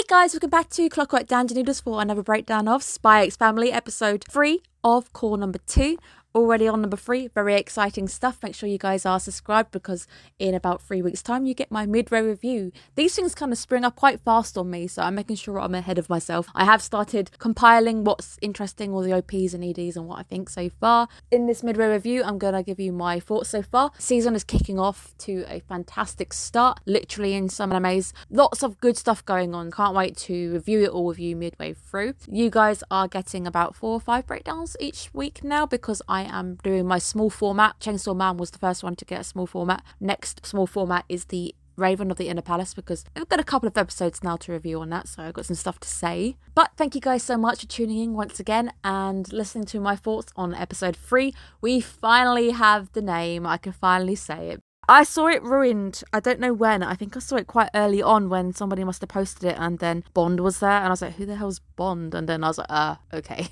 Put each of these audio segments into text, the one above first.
Guys, welcome back to Clockwork Noodles for another breakdown of Spy X Family episode 3 of core number 2. Already on number 3, very exciting stuff. Make sure you guys are subscribed because in about 3 weeks time you get my midway review. These things kind of spring up quite fast on me, so I'm making sure I'm ahead of myself. I have started compiling what's interesting, all the OPs and EDs and what I think so far. In this midway review, I'm going to give you my thoughts so far. Season is kicking off to a fantastic start, literally in some animes. Lots of good stuff going on. Can't wait to review it all with you midway through. You guys are getting about 4 or 5 breakdowns each week now because I am doing my small format. Chainsaw Man was the first one to get a small format. Next small format is the Raven of the Inner Palace because I've got a couple of episodes now to review on that, so I've got some stuff to say. But thank you guys so much for tuning in once again and listening to my thoughts on episode 3. We finally have the name. I can finally say it. I saw it ruined. I don't know when. I think I saw it quite early on when somebody must have posted it and then Bond was there and I was like, who the hell's Bond? And then I was like, okay.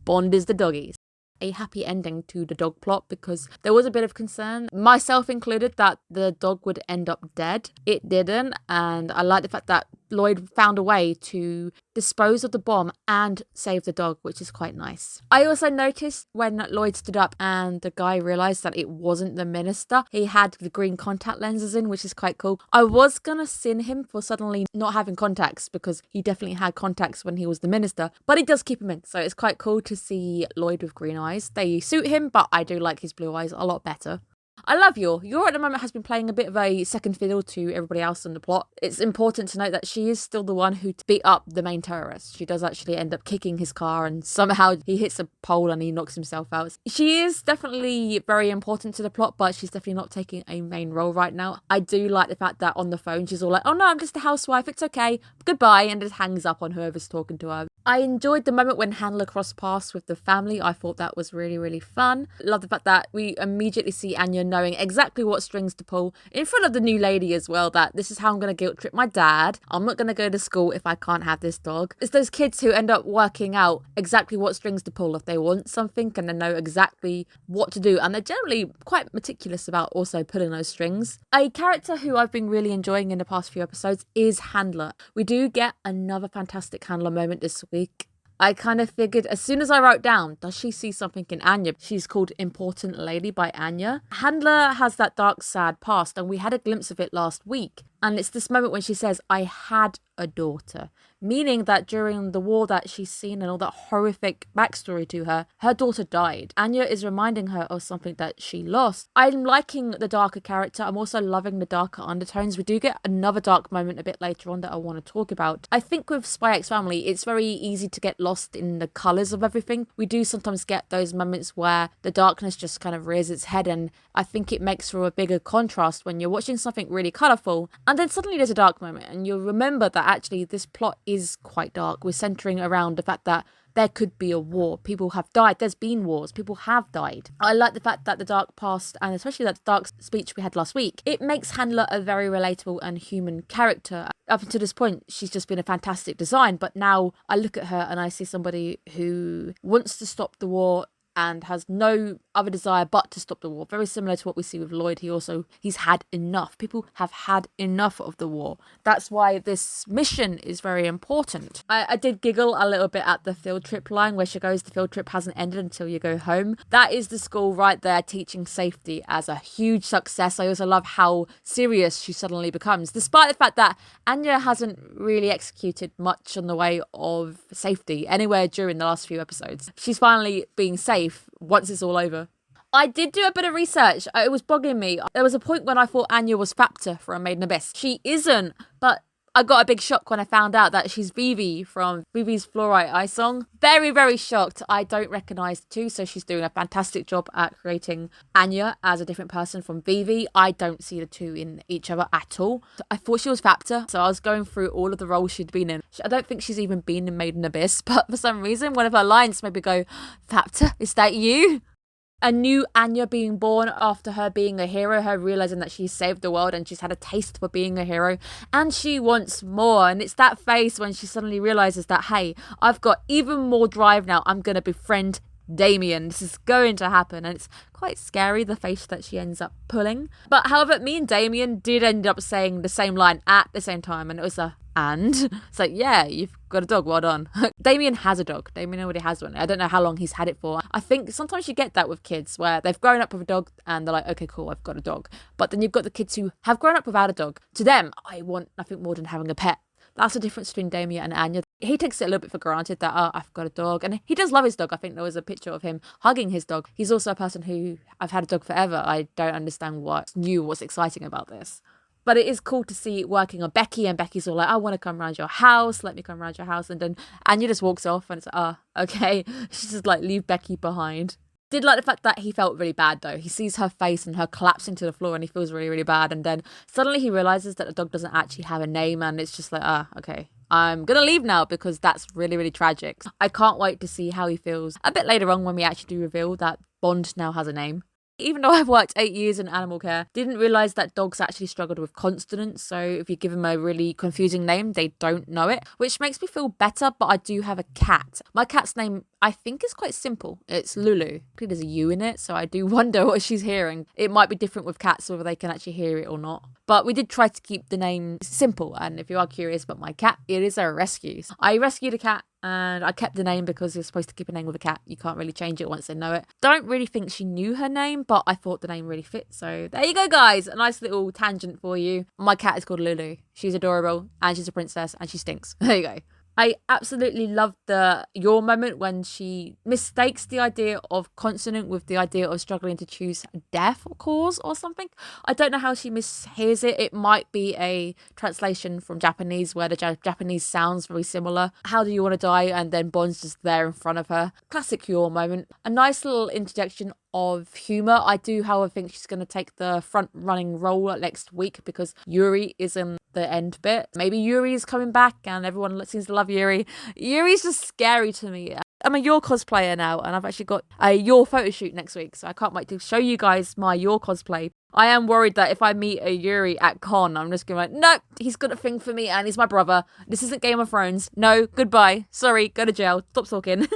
Bond is the doggies. A happy ending to the dog plot because there was a bit of concern, myself included, that the dog would end up dead. It didn't, and I like the fact that Lloyd found a way to dispose of the bomb and save the dog, which is quite nice. I also noticed when Lloyd stood up and the guy realised that it wasn't the minister, he had the green contact lenses in, which is quite cool. I was gonna sin him for suddenly not having contacts because he definitely had contacts when he was the minister, but he does keep him in, so it's quite cool to see Lloyd with green eyes. They suit him, but I do like his blue eyes a lot better. I love Yor. Yor at the moment has been playing a bit of a second fiddle to everybody else in the plot. It's important to note that she is still the one who beat up the main terrorist. She does actually end up kicking his car and somehow he hits a pole and he knocks himself out. She is definitely very important to the plot, but she's definitely not taking a main role right now. I do like the fact that on the phone she's all like, oh no, I'm just a housewife, it's okay, goodbye, and just hangs up on whoever's talking to her. I enjoyed the moment when Handler crossed paths with the family. I thought that was really, really fun. Love the fact that we immediately see Anya knowing exactly what strings to pull in front of the new lady as well, that this is how I'm going to guilt trip my dad. I'm not going to go to school if I can't have this dog. It's those kids who end up working out exactly what strings to pull if they want something and they know exactly what to do. And they're generally quite meticulous about also pulling those strings. A character who I've been really enjoying in the past few episodes is Handler. We do get another fantastic Handler moment this week. I kind of figured as soon as I wrote down, does she see something in Anya? She's called Important Lady by Anya. Handler has that dark, sad past, and we had a glimpse of it last week. And it's this moment when she says, I had a daughter, meaning that during the war that she's seen and all that horrific backstory to her, her daughter died. Anya is reminding her of something that she lost. I'm liking the darker character. I'm also loving the darker undertones. We do get another dark moment a bit later on that I want to talk about. I think with Spy X Family, it's very easy to get lost in the colours of everything. We do sometimes get those moments where the darkness just kind of rears its head, and I think it makes for a bigger contrast when you're watching something really colourful and then suddenly there's a dark moment and you'll remember that actually this plot is quite dark. We're centering around the fact that there could be a war. People have died. There's been wars. People have died. I like the fact that the dark past, and especially that dark speech we had last week, it makes Handler a very relatable and human character. Up until this point, she's just been a fantastic design, but now I look at her and I see somebody who wants to stop the war and has no other desire but to stop the war. Very similar to what we see with Lloyd. He's had enough. People have had enough of the war. That's why this mission is very important. I did giggle a little bit at the field trip line where she goes, the field trip hasn't ended until you go home. That is the school right there teaching safety as a huge success. I also love how serious she suddenly becomes, despite the fact that Anya hasn't really executed much on the way of safety anywhere during the last few episodes. She's finally being safe once it's all over. I did do a bit of research. It was bugging me. There was a point when I thought Anya was Factor from Made in Abyss. She isn't, but I got a big shock when I found out that she's Vivi from Vivi's Fluorite Eye Song. Very, very shocked. I don't recognise the two, so she's doing a fantastic job at creating Anya as a different person from Vivi. I don't see the two in each other at all. I thought she was Factor, so I was going through all of the roles she'd been in. I don't think she's even been in Made in Abyss, but for some reason, one of her lines made me go, Factor, is that you? A new Anya being born after her being a hero, her realising that she's saved the world and she's had a taste for being a hero and she wants more. And it's that face when she suddenly realises that, hey, I've got even more drive now. I'm going to befriend Damien. This is going to happen. And it's quite scary, the face that she ends up pulling. But however, me and Damien did end up saying the same line at the same time, and it was a And it's like, yeah, you've got a dog, well done. Damien has a dog. Damien already has one. I don't know how long he's had it for. I think sometimes you get that with kids where they've grown up with a dog and they're like, okay, cool, I've got a dog. But then you've got the kids who have grown up without a dog. To them, I want nothing more than having a pet. That's the difference between Damien and Anya. He takes it a little bit for granted that, I've got a dog. And he does love his dog. I think there was a picture of him hugging his dog. He's also a person who, I've had a dog forever. I don't understand what's new, what's exciting about this. But it is cool to see it working on Becky, and Becky's all like, I want to come around your house. Let me come around your house. And then Anya just walks off and it's like, okay. She's just like, leave Becky behind. Did like the fact that he felt really bad though. He sees her face and her collapsing to the floor and he feels really, really bad. And then suddenly he realizes that the dog doesn't actually have a name, and it's just like, okay, I'm going to leave now because that's really, really tragic. I can't wait to see how he feels a bit later on when we actually do reveal that Bond now has a name. Even though I've worked 8 years in animal care, didn't realise that dogs actually struggled with consonants. So if you give them a really confusing name, they don't know it, which makes me feel better. But I do have a cat. My cat's name, I think, is quite simple. It's Lulu. There's a U in it, so I do wonder what she's hearing. It might be different with cats, whether they can actually hear it or not. But we did try to keep the name simple. And if you are curious about my cat, it is a rescue. I rescued a cat. And I kept the name because you're supposed to keep a name with a cat. You can't really change it once they know it. Don't really think she knew her name, but I thought the name really fit. So there you go, guys. A nice little tangent for you. My cat is called Lulu. She's adorable and she's a princess and she stinks. There you go. I absolutely love the your moment when she mistakes the idea of consonant with the idea of struggling to choose death cause or something. I don't know how she mishears it. It might be a translation from Japanese where the Japanese sounds very similar. How do you want to die? And then Bond's just there in front of her. Classic your moment. A nice little interjection of humour. I do, however, think she's going to take the front running role next week because Yuri is in the end bit. Maybe Yuri is coming back and everyone seems to love Yuri. Yuri's just scary to me. I'm a Your cosplayer now and I've actually got a Your photo shoot next week, so I can't wait to show you guys my Your cosplay. I am worried that if I meet a Yuri at con, I'm just going to no, he's got a thing for me and he's my brother. This isn't Game of Thrones. No, goodbye. Sorry, go to jail. Stop talking.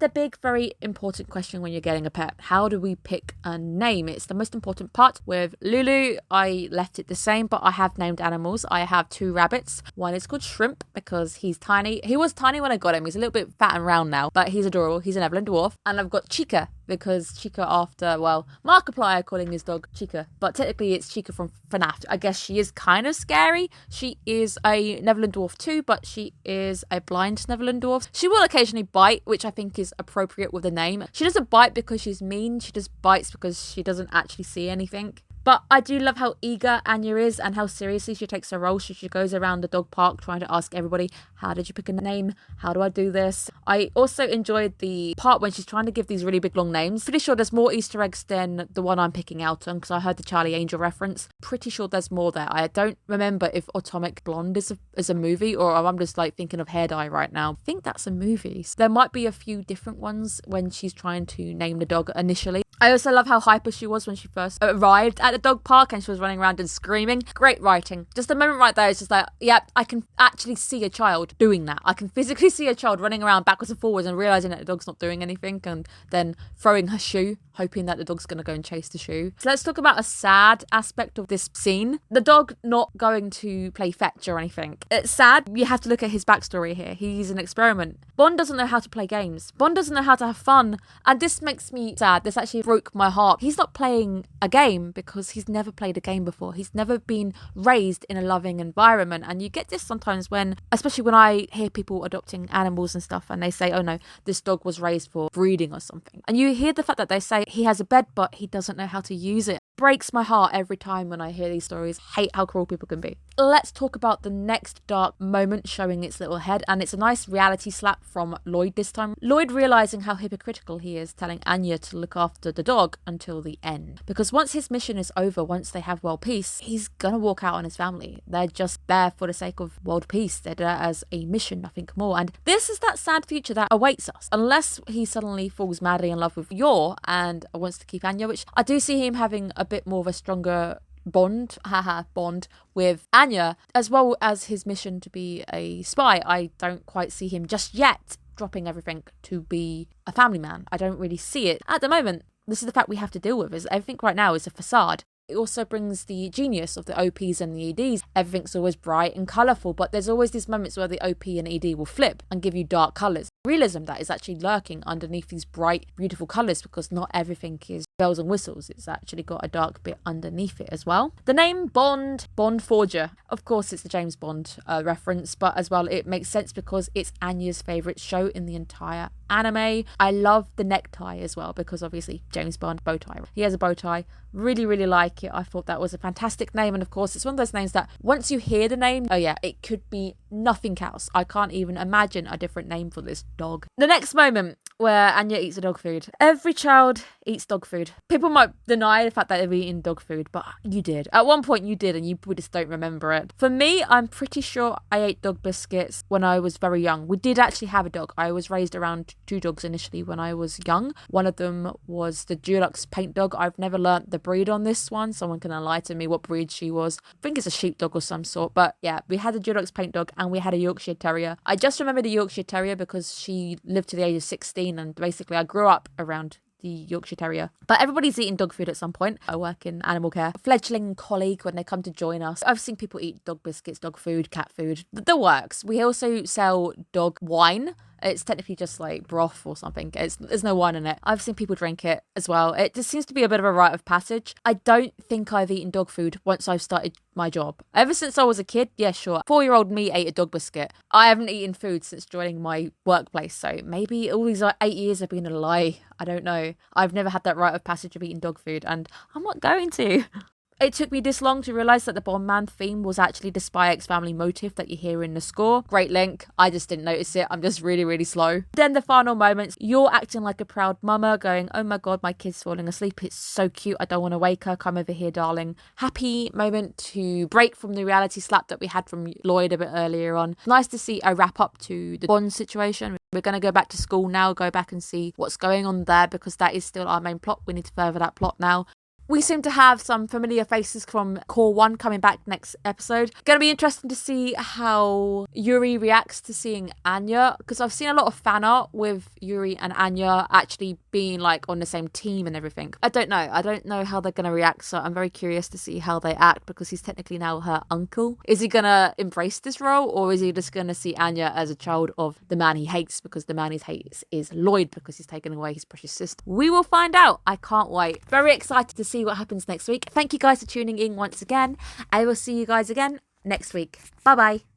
The big, very important question when you're getting a pet. How do we pick a name? It's the most important part. With Lulu, I left it the same, but I have named animals. I have 2 rabbits. One is called Shrimp because he's tiny. He was tiny when I got him. He's a little bit fat and round now, but he's adorable. He's an Evelyn dwarf. And I've got Chica because Chica after, well, Markiplier calling his dog Chica, but technically it's Chica from FNAF. I guess she is kind of scary. She is a Neverland dwarf too, but she is a blind Neverland dwarf. She will occasionally bite, which I think is appropriate with the name. She doesn't bite because she's mean. She just bites because she doesn't actually see anything. But I do love how eager Anya is and how seriously she takes her role. She goes around the dog park trying to ask everybody, how did you pick a name? How do I do this? I also enjoyed the part when she's trying to give these really big long names. Pretty sure there's more Easter eggs than the one I'm picking out on because I heard the Charlie Angel reference. Pretty sure there's more there. I don't remember if Atomic Blonde is a movie or I'm just like thinking of Hair Dye right now. I think that's a movie. So there might be a few different ones when she's trying to name the dog initially. I also love how hyper she was when she first arrived at the dog park and she was running around and screaming. Great writing. Just the moment right there is just like, yeah, I can actually see a child doing that. I can physically see a child running around backwards and forwards and realising that the dog's not doing anything and then throwing her shoe, hoping that the dog's going to go and chase the shoe. So let's talk about a sad aspect of this scene. The dog not going to play fetch or anything. It's sad. You have to look at his backstory here. He's an experiment. Bond doesn't know how to play games. Bond doesn't know how to have fun. And this makes me sad. This actually broke my heart. He's not playing a game because he's never played a game before. He's never been raised in a loving environment. And you get this sometimes when, especially when I hear people adopting animals and stuff and they say, oh no, this dog was raised for breeding or something. And you hear the fact that they say he has a bed, but he doesn't know how to use it. Breaks my heart every time when I hear these stories. Hate how cruel people can be. Let's talk about the next dark moment showing its little head, and it's a nice reality slap from Lloyd this time. Lloyd realising how hypocritical he is, telling Anya to look after the dog until the end. Because once his mission is over, once they have world peace, he's gonna walk out on his family. They're just there for the sake of world peace. They're there as a mission, nothing more. And this is that sad future that awaits us. Unless he suddenly falls madly in love with Yor and wants to keep Anya, which I do see him having a bit more of a stronger bond with Anya, as well as his mission to be a spy. I don't quite see him just yet dropping everything to be a family man. I don't really see it at the moment. This is the fact we have to deal with, is everything right now is a facade. It also brings the genius of the OPs and the EDs. Everything's always bright and colourful, but there's always these moments where the OP and ED will flip and give you dark colours. Realism that is actually lurking underneath these bright, beautiful colours, because not everything is bells and whistles. It's actually got a dark bit underneath it as well. The name Bond Forger, of course it's the James Bond reference, but as well it makes sense because it's Anya's favourite show in the entire anime. I love the necktie as well, because obviously James Bond, bow tie. He has a bow tie. Really, really like it. I thought that was a fantastic name, and of course it's one of those names that once you hear the name, oh yeah, it could be nothing else. I can't even imagine a different name for this dog. The next moment where Anya eats the dog food. Every child eats dog food. People might deny the fact that they've eaten dog food, but you did. At one point you did, and you just don't remember it. For me, I'm pretty sure I ate dog biscuits when I was very young. We did actually have a dog. I was raised around 2 dogs initially when I was young. One of them was the Dulux paint dog. I've never learnt the breed on this one. Someone can enlighten me what breed she was. I think it's a sheepdog or some sort, but yeah, we had a Dulux paint dog and we had a Yorkshire Terrier. I just remember the Yorkshire Terrier because she lived to the age of 16, and basically I grew up around the Yorkshire Terrier. But everybody's eating dog food at some point. I work in animal care. A fledgling colleague, when they come to join us, I've seen people eat dog biscuits, dog food, cat food. The works. We also sell dog wine. It's technically just like broth or something. There's no wine in it. I've seen people drink it as well. It just seems to be a bit of a rite of passage. I don't think I've eaten dog food once I've started my job. Ever since I was a kid, yeah, sure. 4-year-old me ate a dog biscuit. I haven't eaten food since joining my workplace, so maybe all these 8 years have been a lie. I don't know. I've never had that rite of passage of eating dog food, and I'm not going to. It took me this long to realise that the Bond Man theme was actually the Spy X Family motif that you hear in the score. Great link. I just didn't notice it. I'm just really, really slow. Then the final moments, you're acting like a proud mama, going, oh my god, my kid's falling asleep. It's so cute. I don't want to wake her. Come over here, darling. Happy moment to break from the reality slap that we had from Lloyd a bit earlier on. Nice to see a wrap up to the Bond situation. We're going to go back to school now, go back and see what's going on there, because that is still our main plot. We need to further that plot now. We seem to have some familiar faces from Core 1 coming back next episode. Going to be interesting to see how Yuri reacts to seeing Anya, because I've seen a lot of fan art with Yuri and Anya actually being like on the same team and everything. I don't know how they're going to react, so I'm very curious to see how they act, because he's technically now her uncle. Is he going to embrace this role, or is he just going to see Anya as a child of the man he hates, because the man he hates is Lloyd, because he's taken away his precious sister? We will find out. I can't wait. Very excited to see what happens next week. Thank you guys for tuning in once again. I will see you guys again next week. Bye bye.